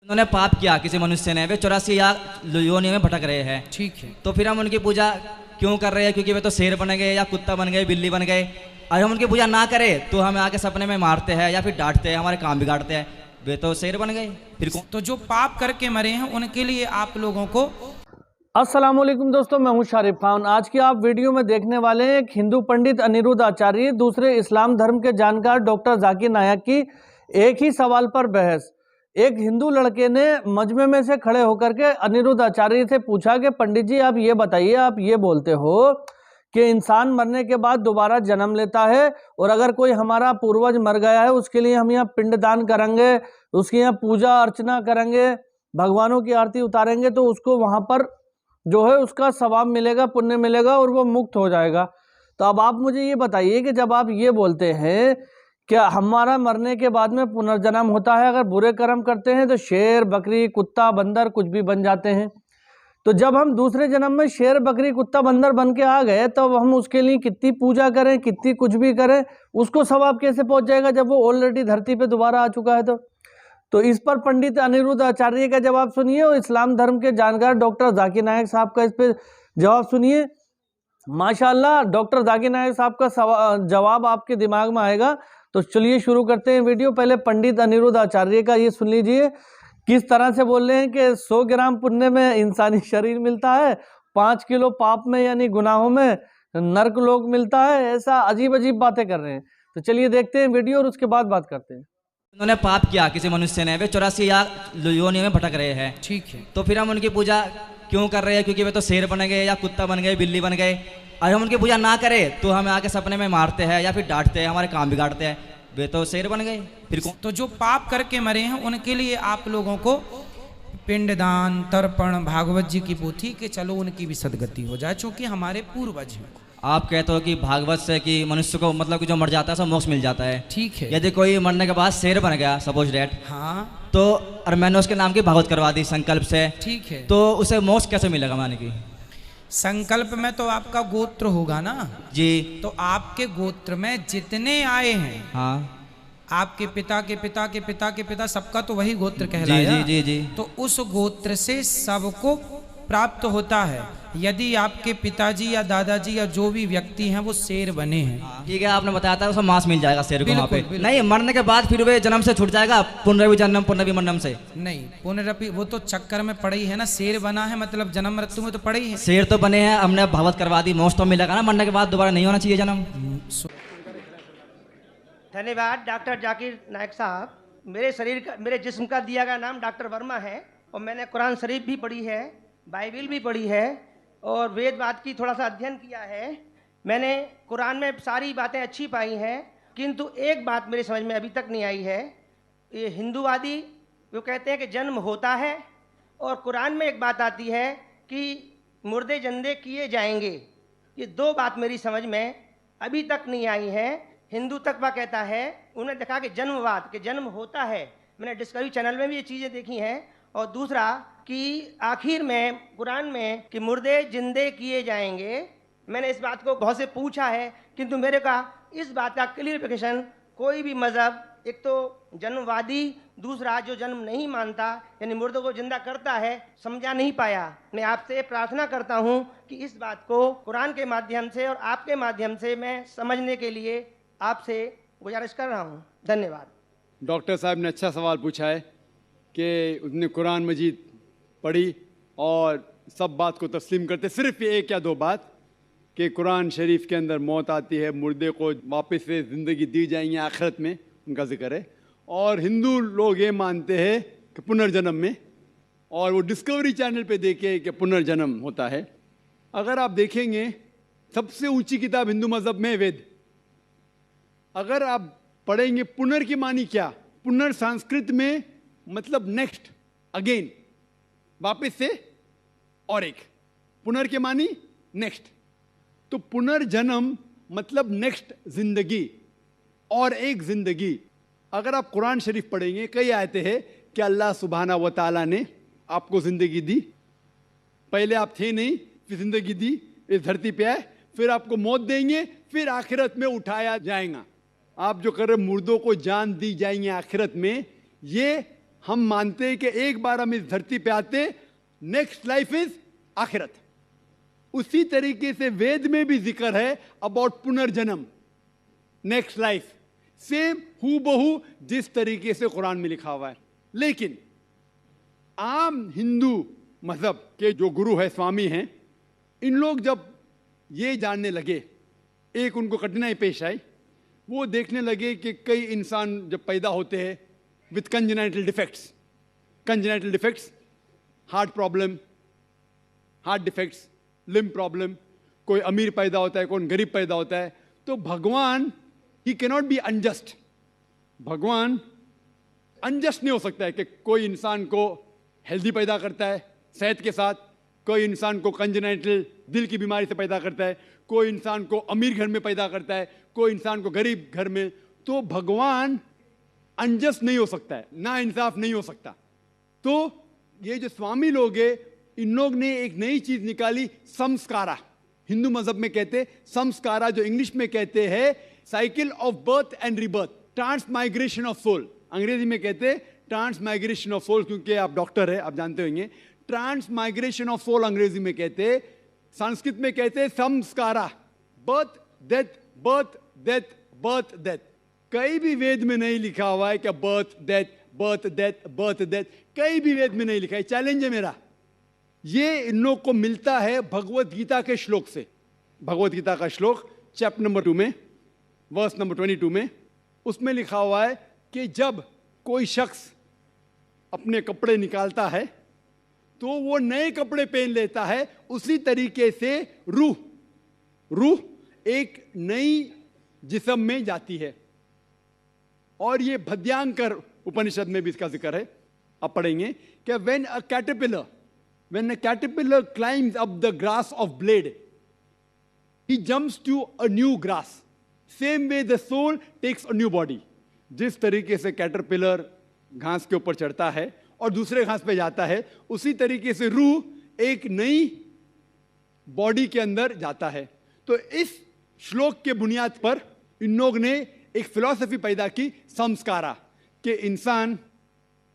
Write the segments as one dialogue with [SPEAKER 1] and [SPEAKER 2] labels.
[SPEAKER 1] उन्होंने पाप किया किसी मनुष्य ने, वे 84 या योनियों में भटक रहे हैं।
[SPEAKER 2] ठीक है।
[SPEAKER 1] तो फिर हम उनकी पूजा क्यों कर रहे हैं? क्योंकि वे तो शेर बन गए या कुत्ता बन गए, बिल्ली बन गए। और हम उनकी पूजा ना करें तो हमें आके सपने में मारते हैं या फिर डांटते हैं, हमारे काम बिगाड़ते हैं। वे तो शेर बन गए, फिर कौन?
[SPEAKER 2] तो जो पाप करके मरे हैं उनके लिए आप लोगों को
[SPEAKER 3] अस्सलाम वालेकुम दोस्तों, मैं हूं शारिफ खान। आज की आप वीडियो में देखने वाले हैं एक हिंदू पंडित अनिरुद्ध आचार्य, दूसरे इस्लाम धर्म के जानकार डॉक्टर जाकिर नायक की एक ही सवाल पर बहस। एक हिंदू लड़के ने मजमे में से खड़े होकर के अनिरुद्ध आचार्य से पूछा कि पंडित जी आप ये बताइए, आप ये बोलते हो कि इंसान मरने के बाद दोबारा जन्म लेता है और अगर कोई हमारा पूर्वज मर गया है उसके लिए हम यहाँ पिंडदान करेंगे, उसकी यहाँ पूजा अर्चना करेंगे, भगवानों की आरती उतारेंगे तो उसको वहाँ पर जो है उसका सवाब मिलेगा, पुण्य मिलेगा और वो मुक्त हो जाएगा। तो अब आप मुझे ये बताइए कि जब आप ये बोलते हैं क्या हमारा मरने के बाद में पुनर्जन्म होता है, अगर बुरे कर्म करते हैं तो शेर, बकरी, कुत्ता, बंदर कुछ भी बन जाते हैं, तो जब हम दूसरे जन्म में शेर, बकरी, कुत्ता, बंदर बन के आ गए तब हम उसके लिए कितनी पूजा करें, कितनी कुछ भी करें, उसको सवाब कैसे पहुंच जाएगा जब वो ऑलरेडी धरती पे दोबारा आ चुका है? तो इस पर पंडित अनिरुद्ध आचार्य का जवाब सुनिए और इस्लाम धर्म के जानकार डॉक्टर जाकिर नायक साहब का इस पर जवाब सुनिए। माशाल्लाह डॉक्टर जाकिर नायक साहब का जवाब आपके दिमाग में आएगा। तो चलिए शुरू करते हैं वीडियो। पहले पंडित अनिरुद्ध आचार्य का ये सुन लीजिए, किस तरह से बोल रहे हैं कि 100 ग्राम पुण्य में इंसानी शरीर मिलता है, 5 किलो पाप में यानी गुनाहों में नर्क लोक मिलता है। ऐसा अजीब अजीब बातें कर रहे हैं। तो चलिए देखते हैं वीडियो और उसके बाद बात करते हैं।
[SPEAKER 1] उन्होंने पाप किया किसी मनुष्य ने, वे 84 या योनियों में भटक रहे हैं।
[SPEAKER 2] ठीक है।
[SPEAKER 1] तो फिर हम उनकी पूजा क्यों कर रहे हैं? क्योंकि वे तो शेर बन गए या कुत्ता बन गए, बिल्ली बन गए। और हम उनकी पूजा ना करें तो हमें आके सपने में मारते हैं या फिर डांटते हैं, हमारे काम बिगाड़ते हैं। वे तो शेर बन गए, फिर कौन?
[SPEAKER 2] तो जो पाप करके मरे हैं उनके लिए आप लोगों को पिंडदान, तर्पण, भागवत जी की पोथी के चलो उनकी भी सदगति हो जाए, चूंकि हमारे पूर्वज हैं।
[SPEAKER 1] आप कहते हो कि भागवत से कि मनुष्य को मतलब कि जो मर जाता है सब मोक्ष मिल जाता है।
[SPEAKER 2] ठीक है।
[SPEAKER 1] यदि कोई मरने के बाद शेर बन गया सपोज डेट,
[SPEAKER 2] हाँ
[SPEAKER 1] तो और मैंने उसके नाम की भागवत करवा दी संकल्प से,
[SPEAKER 2] ठीक है।
[SPEAKER 1] तो उसे मोक्ष कैसे मिलेगा? माने की
[SPEAKER 2] संकल्प में तो आपका गोत्र होगा ना
[SPEAKER 1] जी,
[SPEAKER 2] तो आपके गोत्र में जितने आए हैं,
[SPEAKER 1] हाँ
[SPEAKER 2] आपके पिता के पिता के पिता के पिता, सबका तो वही गोत्र
[SPEAKER 1] जी
[SPEAKER 2] कहलाया।
[SPEAKER 1] जी जी जी।
[SPEAKER 2] तो उस गोत्र से सबको प्राप्त होता है। यदि आपके पिताजी या दादाजी या जो भी व्यक्ति हैं वो शेर बने हैं,
[SPEAKER 1] ठीक है, आपने बताया था उसको मांस मिल जाएगा शेर को वहाँ पे।
[SPEAKER 2] बिल्कुल।
[SPEAKER 1] नहीं, मरने के बाद फिर वे जन्म से छूट जाएगा, पुनर्वी जन्म पुनर्वी मन्नम से।
[SPEAKER 2] नहीं पुनरपि वो तो चक्कर में पड़े ही है ना, शेर बना है मतलब जन्म मृत्यु में तो पड़े ही है।
[SPEAKER 1] शेर तो बने हैं, हमने भागवत करवा दी, मोक्ष तो मिलेगा ना, मरने के बाद दोबारा नहीं होना चाहिए जन्म।
[SPEAKER 4] धन्यवाद डॉक्टर जाकिर नायक साहब। मेरे शरीर का, मेरे जिस्म का दिया गया नाम डॉक्टर वर्मा है और मैंने कुरान शरीफ भी पढ़ी है, बाइबिल भी पढ़ी है और वेदवाद की थोड़ा सा अध्ययन किया है। मैंने कुरान में सारी बातें अच्छी पाई हैं, किंतु एक बात मेरी समझ में अभी तक नहीं आई है। ये हिंदूवादी वो कहते हैं कि जन्म होता है और कुरान में एक बात आती है कि मुर्दे जिंदे किए जाएंगे। ये दो बात मेरी समझ में अभी तक नहीं आई है। हिंदू तकवा कहता है, उन्होंने देखा कि जन्मवाद के जन्म होता है, मैंने डिस्कवरी चैनल में भी ये चीज़ें देखी हैं। और दूसरा कि आखिर में कुरान में कि मुर्दे जिंदे किए जाएंगे। मैंने इस बात को बहुत से पूछा है, किंतु मेरे का इस बात का क्लियरिफिकेशन कोई भी मज़हब, एक तो जन्मवादी, दूसरा जो जन्म नहीं मानता यानी मुर्दों को जिंदा करता है, समझा नहीं पाया। मैं आपसे प्रार्थना करता हूँ कि इस बात को कुरान के माध्यम से और आपके माध्यम से मैं समझने के लिए आपसे गुजारिश कर रहा हूँ। धन्यवाद।
[SPEAKER 5] डॉक्टर साहब ने अच्छा सवाल पूछा है कि उसने कुरान मजीद पढ़ी और सब बात को तस्लीम करते, सिर्फ ये 1 या 2 बात कि कुरान शरीफ के अंदर मौत आती है, मुर्दे को वापस से ज़िंदगी दी जाएंगी आखिरत में, उनका जिक्र है। और हिंदू लोग ये मानते हैं कि पुनर्जन्म में, और वो डिस्कवरी चैनल पे देखे कि पुनर्जन्म होता है। अगर आप देखेंगे सबसे ऊंची किताब हिंदू मज़हब में वेद, अगर आप पढ़ेंगे पुनर की मानी क्या, पुनर संस्कृत में मतलब नेक्स्ट, अगेन, वापस से, और एक, पुनर के मानी नेक्स्ट। तो पुनर्जन्म मतलब नेक्स्ट जिंदगी और एक जिंदगी। अगर आप कुरान शरीफ पढ़ेंगे, कई आयतें हैं कि अल्लाह सुब्हाना व तआला ने आपको जिंदगी दी, पहले आप थे नहीं, फिर जिंदगी दी, इस धरती पे आए, फिर आपको मौत देंगे, फिर आखिरत में उठाया जाएगा। आप जो कर रहे मुर्दों को जान दी जाएंगे आखिरत में, ये हम मानते हैं कि एक बार हम इस धरती पे आते, नेक्स्ट लाइफ इज आखिरत। उसी तरीके से वेद में भी जिक्र है अबाउट पुनर्जन्म, नेक्स्ट लाइफ, सेम हूबहू जिस तरीके से कुरान में लिखा हुआ है। लेकिन आम हिंदू मजहब के जो गुरु है, स्वामी हैं, इन लोग जब ये जानने लगे, एक उनको कठिनाई पेश आई। वो देखने लगे कि कई इंसान जब पैदा होते हैं with congenital defects, heart problem, heart defects, limb problem, कोई अमीर पैदा होता है, कौन गरीब पैदा होता है, तो भगवान ही कैनॉट बी अनजस्ट। भगवान अनजस्ट नहीं हो सकता है कि कोई इंसान को हेल्दी पैदा करता है सेहत के साथ, कोई इंसान को कंजेनाइटल दिल की बीमारी से पैदा करता है, कोई इंसान को अमीर घर में पैदा करता है, कोई इंसान को गरीब घर में। तो भगवान अनजस्ट नहीं हो सकता है, ना इंसाफ नहीं हो सकता। तो ये जो स्वामी लोग हैं, इन लोग ने एक नई चीज निकाली, संस्कारा। हिंदू मजहब में कहते संस्कारा, जो इंग्लिश में कहते हैं cycle of birth and rebirth, transmigration of soul. अंग्रेजी में कहते ट्रांसमाइग्रेशन ऑफ सोल, क्योंकि आप डॉक्टर है, आप जानते होंगे। ट्रांसमाइग्रेशन ऑफ सोल अंग्रेजी में कहते, संस्कृत में कहते संस्कारा, birth death, birth death, birth death. कहीं भी वेद में नहीं लिखा हुआ है कि birth death, birth death, birth death, कहीं भी वेद में नहीं लिखा है। चैलेंज है मेरा, ये इन लोग को मिलता है भगवत गीता के श्लोक से। भगवत गीता का श्लोक चैप्टर नंबर 2 में, वर्स नंबर 22 में, उसमें लिखा हुआ है कि जब कोई शख्स अपने कपड़े निकालता है तो वो नए कपड़े पहन लेता है। उसी तरीके से रूह एक नई जिस्म में जाती है। और ये भद्यांकर उपनिषद में भी इसका जिक्र है, आप पढ़ेंगे कि when a caterpillar climbs up the grass of blade, he jumps to a new grass. Same way the soul takes a new body. जिस तरीके से कैटरपिलर घास के ऊपर चढ़ता है और दूसरे घास पे जाता है, उसी तरीके से रूह एक नई बॉडी के अंदर जाता है। तो इस श्लोक के बुनियाद पर इन लोग ने एक फिलॉसफी पैदा की, संस्कारा, कि इंसान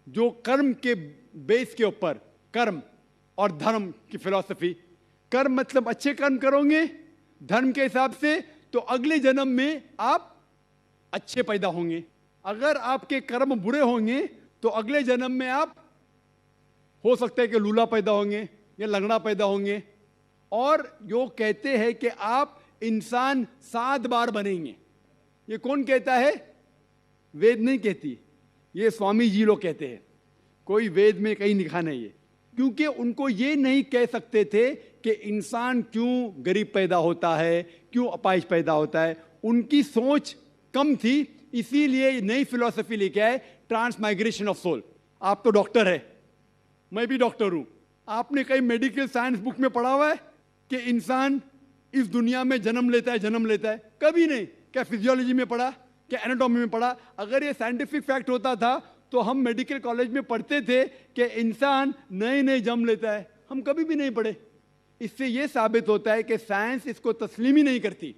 [SPEAKER 5] जो कर्म के बेस के ऊपर, कर्म और धर्म की फिलॉसफी, कर्म मतलब अच्छे कर्म करोगे धर्म के हिसाब से तो अगले जन्म में आप अच्छे पैदा होंगे। अगर आपके कर्म बुरे होंगे तो अगले जन्म में आप हो सकता है कि लूला पैदा होंगे या लंगड़ा पैदा होंगे। और जो कहते हैं कि आप इंसान 7 बार बनेंगे। ये कौन कहता है? वेद नहीं कहती, ये स्वामी जी लोग कहते हैं। कोई वेद में कहीं लिखा नहीं है, क्योंकि उनको ये नहीं कह सकते थे कि इंसान क्यों गरीब पैदा होता है, क्यों अपाहिज पैदा होता है। उनकी सोच कम थी, इसीलिए नई फिलॉसफी लेके आए, ट्रांसमाइग्रेशन ऑफ सोल। आप तो डॉक्टर है, मैं भी डॉक्टर हूं। आपने कहीं मेडिकल साइंस बुक में पढ़ा हुआ है कि इंसान इस दुनिया में जन्म लेता है? कभी नहीं। क्या फिजियोलॉजी में पढ़ा, क्या एनाटॉमी में पढ़ा? अगर ये साइंटिफिक फैक्ट होता था तो हम मेडिकल कॉलेज में पढ़ते थे कि इंसान नए जन्म लेता है। हम कभी भी नहीं पढ़े। इससे ये साबित होता है कि साइंस इसको तस्लीम ही नहीं करती।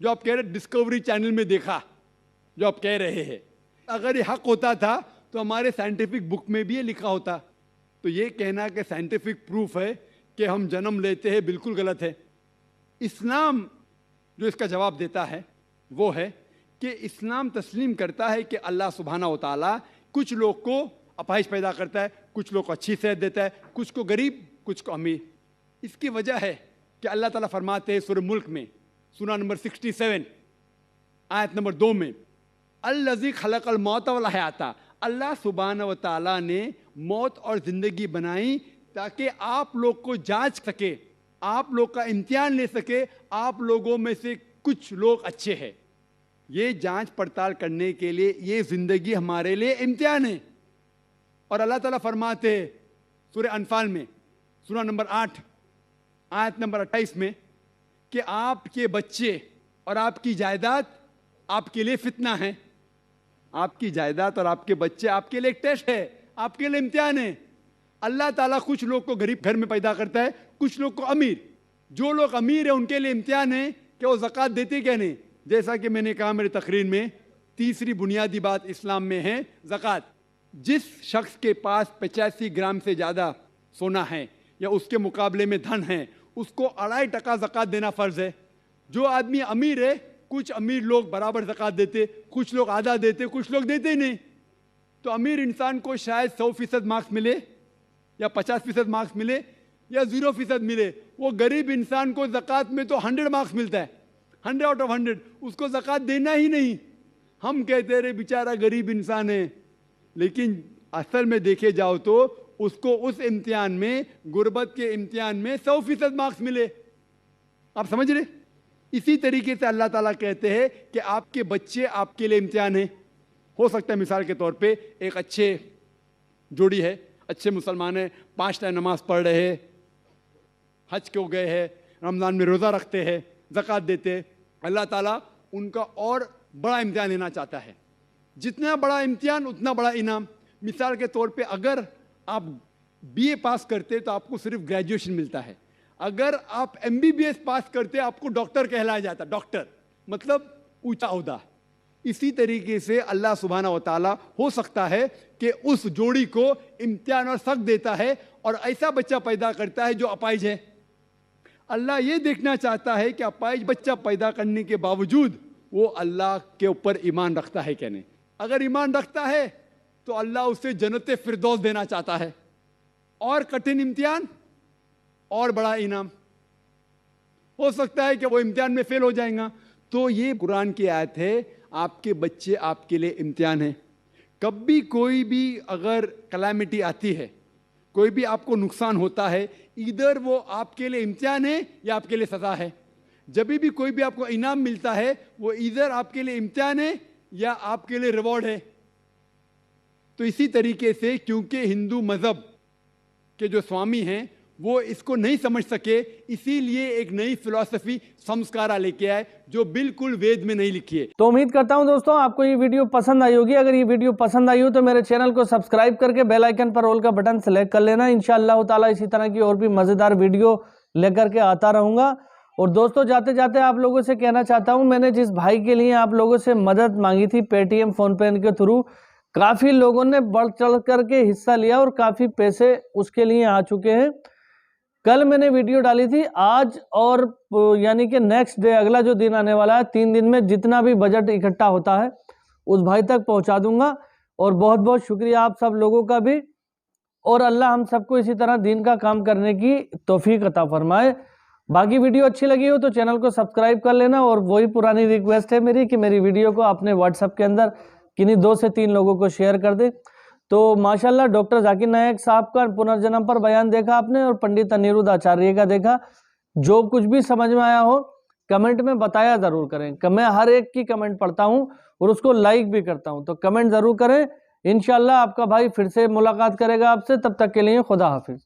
[SPEAKER 5] जो आप कह रहे डिस्कवरी चैनल में देखा, जो आप कह रहे हैं, अगर ये हक होता था तो हमारे साइंटिफिक बुक में भी ये लिखा होता। तो ये कहना कि साइंटिफिक प्रूफ है कि हम जन्म लेते हैं, बिल्कुल गलत है। इस्लाम जो इसका जवाब देता है वो है कि इस्लाम तस्लीम करता है कि अल्लाह सुब्हानहू व तआला कुछ लोग को अपाहिज पैदा करता है, कुछ लोग को अच्छी सेहत देता है, कुछ को गरीब, कुछ को अमीर। इसकी वजह है कि अल्लाह ताला फरमाते हैं सूरह मुल्क में, सूरा नंबर 67 आयत नंबर 2 में, अल्लज़ी खलक़ल मौत वल हयाता, अल्लाह सुब्हानहू व तआला ने मौत और ज़िंदगी बनाई ताकि आप लोग को जांच सके, आप लोग का इम्तिहान ले सके, आप लोगों में से कुछ लोग अच्छे हैं। ये जांच पड़ताल करने के लिए ये ज़िंदगी हमारे लिए इम्तिहान है। और अल्लाह ताला फरमाते हैं सूरह अनफाल में, सूरा नंबर 8 आयत नंबर 28 में, कि आपके बच्चे और आपकी जायदाद आपके लिए फितना है। आपकी जायदाद और आपके बच्चे आपके लिए एक टेस्ट है, आपके लिए इम्तिहान है। अल्लाह ताला कुछ लोग को गरीब घर में पैदा करता है, कुछ लोग को अमीर। जो लोग अमीर है उनके लिए इम्तिहान है कि वो ज़कात देते क्या नहीं। जैसा कि मैंने कहा मेरी तकरीर में, तीसरी बुनियादी बात इस्लाम में है ज़कात। जिस शख्स के पास 85 ग्राम से ज़्यादा सोना है या उसके मुकाबले में धन है, उसको 2.5% ज़कात देना फ़र्ज़ है। जो आदमी अमीर है, कुछ अमीर लोग बराबर ज़कात देते, कुछ लोग आधा देते, कुछ लोग देते ही नहीं। तो अमीर इंसान को शायद 100% मार्क्स मिले या 50% मार्क्स मिले या 0% मिले। वो गरीब इंसान को ज़कात में तो 100 मार्क्स मिलता है, 100 आउट ऑफ 100। उसको ज़कात देना ही नहीं। हम कहते रहे बेचारा गरीब इंसान है, लेकिन असल में देखे जाओ तो उसको उस इम्तिहान में, गुर्बत के इम्तिहान में 100% मार्क्स मिले। आप समझ रहे? इसी तरीके से अल्लाह ताला कहते हैं कि आपके बच्चे आपके लिए इम्तिहान है। हो सकता है मिसाल के तौर पे एक अच्छे जोड़ी है, अच्छे मुसलमान है, 5 टाइम नमाज पढ़ रहे हैं, हज को गए हैं, रमज़ान में रोज़ा रखते हैं, ज़कात देते हैं। अल्लाह ताला उनका और बड़ा इम्तिहान लेना चाहता है। जितना बड़ा इम्तिहान उतना बड़ा इनाम। मिसाल के तौर पे अगर आप बीए पास करते तो आपको सिर्फ ग्रेजुएशन मिलता है। अगर आप एमबीबीएस पास करते आपको डॉक्टर कहलाया जाता। डॉक्टर मतलब ऊंचा ओहदा। इसी तरीके से अल्लाह सुब्हाना व तआला हो सकता है कि उस जोड़ी को इम्तिहान और सख्त देता है और ऐसा बच्चा पैदा करता है जो अपाहिज है। अल्लाह ये देखना चाहता है कि अपाहिज बच्चा पैदा करने के बावजूद वो अल्लाह के ऊपर ईमान रखता है क्या नहीं। अगर ईमान रखता है तो अल्लाह उसे जन्नत फिरदौस देना चाहता है। और कठिन इम्तिहान और बड़ा इनाम। हो सकता है कि वो इम्तिहान में फेल हो जाएगा। तो ये कुरान की आयत है, आपके बच्चे आपके लिए इम्तिहान है। कभी कोई भी अगर कलामिटी आती है, कोई भी आपको नुकसान होता है, इधर वो आपके लिए इम्तिहान है या आपके लिए सज़ा है। जब भी कोई भी आपको इनाम मिलता है, वो इधर आपके लिए इम्तिहान है या आपके लिए रिवॉर्ड है। तो इसी तरीके से क्योंकि हिंदू मज़हब के जो स्वामी हैं वो इसको नहीं समझ सके, इसीलिए एक नई फिलॉसफी संस्कारा लेके आए जो बिल्कुल वेद में नहीं लिखी है।
[SPEAKER 3] तो उम्मीद करता हूं दोस्तों आपको ये वीडियो पसंद आई होगी। अगर ये वीडियो पसंद आई हो तो मेरे चैनल को सब्सक्राइब करके बेल आइकन पर ऑल का बटन सेलेक्ट कर लेना। इंशाअल्लाह ताला इसी तरह की और भी मज़ेदार वीडियो लेकर के आता रहूँगा। और दोस्तों जाते जाते आप लोगों से कहना चाहता हूँ, मैंने जिस भाई के लिए आप लोगों से मदद मांगी थी पेटीएम फ़ोनपे के थ्रू, काफ़ी लोगों ने बढ़ चढ़ करके हिस्सा लिया और काफ़ी पैसे उसके लिए आ चुके हैं। कल मैंने वीडियो डाली थी, आज और यानी कि नेक्स्ट डे, अगला जो दिन आने वाला है, 3 दिन में जितना भी बजट इकट्ठा होता है उस भाई तक पहुंचा दूंगा। और बहुत बहुत शुक्रिया आप सब लोगों का भी। और अल्लाह हम सबको इसी तरह दीन का काम करने की तौफीक अता फरमाए। बाकी वीडियो अच्छी लगी हो तो चैनल को सब्सक्राइब कर लेना। और वही पुरानी रिक्वेस्ट है मेरी कि मेरी वीडियो को अपने व्हाट्सएप के अंदर किन्हीं 2 से 3 लोगों को शेयर कर दे। तो माशाल्लाह डॉक्टर जाकिर नायक साहब का पुनर्जन्म पर बयान देखा आपने और पंडित अनिरुद्ध आचार्य का देखा। जो कुछ भी समझ में आया हो कमेंट में बताया ज़रूर करें। मैं हर एक की कमेंट पढ़ता हूं और उसको लाइक भी करता हूं, तो कमेंट ज़रूर करें। इंशाल्लाह आपका भाई फिर से मुलाकात करेगा आपसे। तब तक के लिए खुदा हाफिज़।